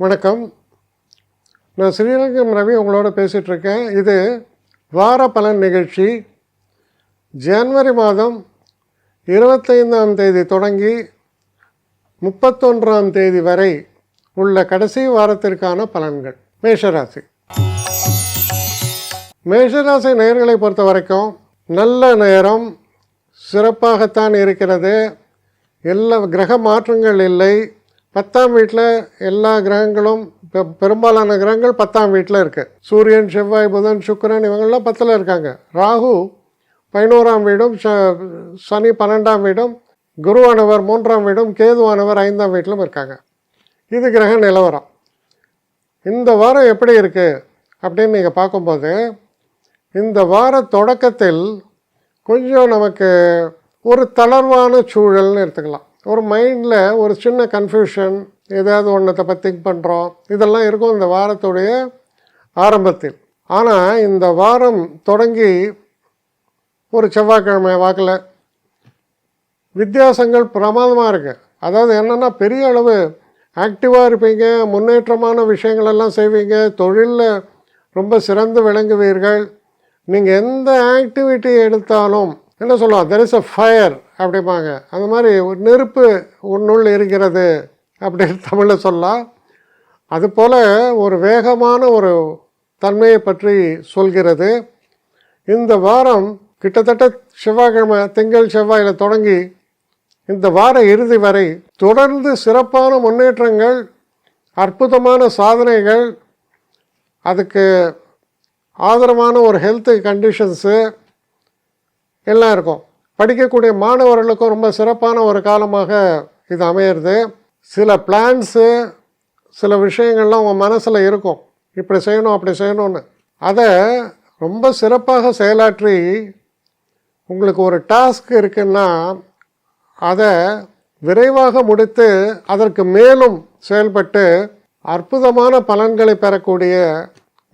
வணக்கம். நான் ஸ்ரீரங்கம் ரவி உங்களோட பேசிகிட்ருக்கேன். இது வார பலன் நிகழ்ச்சி. ஜனவரி மாதம் 25ஆம் தேதி தொடங்கி 31ஆம் தேதி வரை உள்ள கடைசி வாரத்திற்கான பலன்கள். மேஷராசி நேயர்களை பொறுத்த வரைக்கும் நல்ல நேரம், சிறப்பாகத்தான் இருக்கிறது. எல்லா கிரக மாற்றங்கள் இல்லை. 10ஆம் வீட்டில் எல்லா கிரகங்களும் பெரும்பாலான கிரகங்கள் 10ஆம் வீட்டில் இருக்குது. சூரியன், செவ்வாய், புதன், சுக்கிரன் இவங்கெல்லாம் 10ல் இருக்காங்க. ராகு 11ஆம் வீடும், சனி 12ஆம் வீடும், குருவானவர் 3ஆம் வீடும், கேதுவானவர் 5ஆம் வீட்டிலும் இருக்காங்க. இது கிரக நிலவரம். இந்த வாரம் எப்படி இருக்குது அப்படின்னு நீங்கள் பார்க்கும்போது, இந்த வார தொடக்கத்தில் கொஞ்சம் நமக்கு ஒரு தளர்வான சூழல்னு எடுத்துக்கலாம். ஒரு மைண்டில் ஒரு சின்ன கன்ஃபியூஷன், ஏதாவது ஒன்றத்தை பற்றி திங்க் பண்ணுறோம், இதெல்லாம் இருக்கும் இந்த வாரத்துடைய ஆரம்பத்தில். ஆனால் இந்த வாரம் தொடங்கி ஒரு செவ்வாய்க்கிழமை வாக்கில் வித்தியாசங்கள் பிரமாதமாக இருக்குது. அதாவது என்னென்னா, பெரிய அளவு ஆக்டிவாக இருப்பீங்க, முன்னேற்றமான விஷயங்களெல்லாம் செய்வீங்க, தொழிலில் ரொம்ப சிறந்து விளங்குவீர்கள். நீங்கள் எந்த ஆக்டிவிட்டி எடுத்தாலும் என்ன சொல்லுவோம், தெர் இஸ் அ ஃபயர் அப்படிம்பாங்க. அந்த மாதிரி ஒரு நெருப்பு உன்னுள் இருக்கிறது அப்படின்னு தமிழில் சொல்லலாம். அதுபோல் ஒரு வேகமான ஒரு தன்மையை பற்றி சொல்கிறது. இந்த வாரம் கிட்டத்தட்ட செவ்வாய்க்கிழமை, திங்கள் செவ்வாயில் தொடங்கி இந்த வார இறுதி வரை தொடர்ந்து சிறப்பான முன்னேற்றங்கள், அற்புதமான சாதனைகள், அதுக்கு ஆதரவான ஒரு ஹெல்த் கண்டிஷன்ஸு எல்லாம் இருக்கும். படிக்கக்கூடிய மாணவர்களுக்கும் ரொம்ப சிறப்பான ஒரு காலமாக இது அமையிறது. சில பிளான்ஸு, சில விஷயங்கள்லாம் உங்கள் மனசில் இருக்கும், இப்படி செய்யணும் அப்படி செய்யணும்னு. அதை ரொம்ப சிறப்பாக செயலாற்றி, உங்களுக்கு ஒரு டாஸ்க் இருக்குன்னா அதை விரைவாக முடித்து அதற்கு மேலும் செயல்பட்டு அற்புதமான பலன்களை பெறக்கூடிய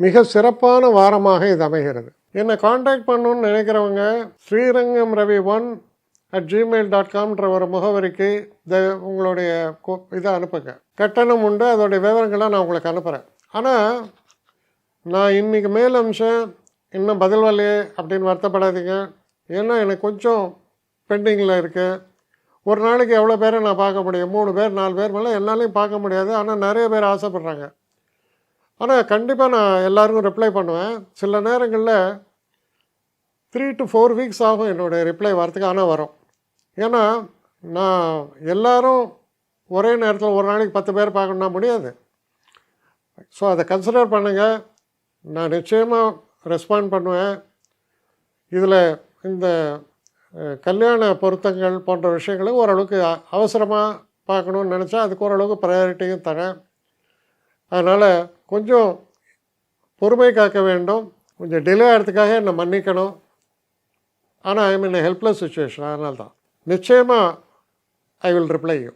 மிக சிறப்பான வாரமாக இது அமைகிறது. என்னை காண்டாக்ட் பண்ணணுன்னு நினைக்கிறவங்க srirangam1@gmail.com ஒரு முகவரிக்கு உங்களுடைய இதை அனுப்புங்க. கட்டணம் உண்டு, அதோடைய விவரங்களை நான் உங்களுக்கு அனுப்புகிறேன். ஆனால் நான் இன்றைக்கி மேல் அம்சம் இன்னும் பதில் வரலையே அப்படின்னு வருத்தப்படாதீங்க. ஏன்னா எனக்கு கொஞ்சம் பெண்டிங்கில் இருக்குது. ஒரு நாளைக்கு எவ்வளோ பேரை நான் பார்க்க முடியும்? 3 பேர் 4 பேர் மேலே என்னாலையும் பார்க்க முடியாது. ஆனால் நிறைய பேர் ஆசைப்பட்றாங்க. ஆனால் கண்டிப்பாக நான் எல்லாருக்கும் ரிப்ளை பண்ணுவேன். சில நேரங்களில் 3 to 4 வீக்ஸ் ஆகும் என்னுடைய ரிப்ளை வரத்துக்கு. ஆனால் வரும். ஏன்னா நான் எல்லோரும் ஒரே நேரத்தில் ஒரு நாளைக்கு 10 பேர் பார்க்கணுன்னா முடியாது. ஸோ அதை கன்சிடர் பண்ணுங்கள். நான் நிச்சயமாக ரெஸ்பாண்ட் பண்ணுவேன். இதில் இந்த கல்யாண பொருத்தங்கள் போன்ற விஷயங்களை ஓரளவுக்கு அவசரமாக பார்க்கணுன்னு நினச்சா அதுக்கு ஓரளவுக்கு ப்ரையாரிட்டியும் தரேன். அதனால் கொஞ்சம் பொறுமை காக்க வேண்டும். கொஞ்சம் டிலே ஆகிறதுக்காக என்னை மன்னிக்கணும். ஆனால் ஐ மீன் ஹெல்ப்லெஸ் சுச்சுவேஷன். அதனால தான் நிச்சயமாக ஐ வில் ரிப்ளை யூ.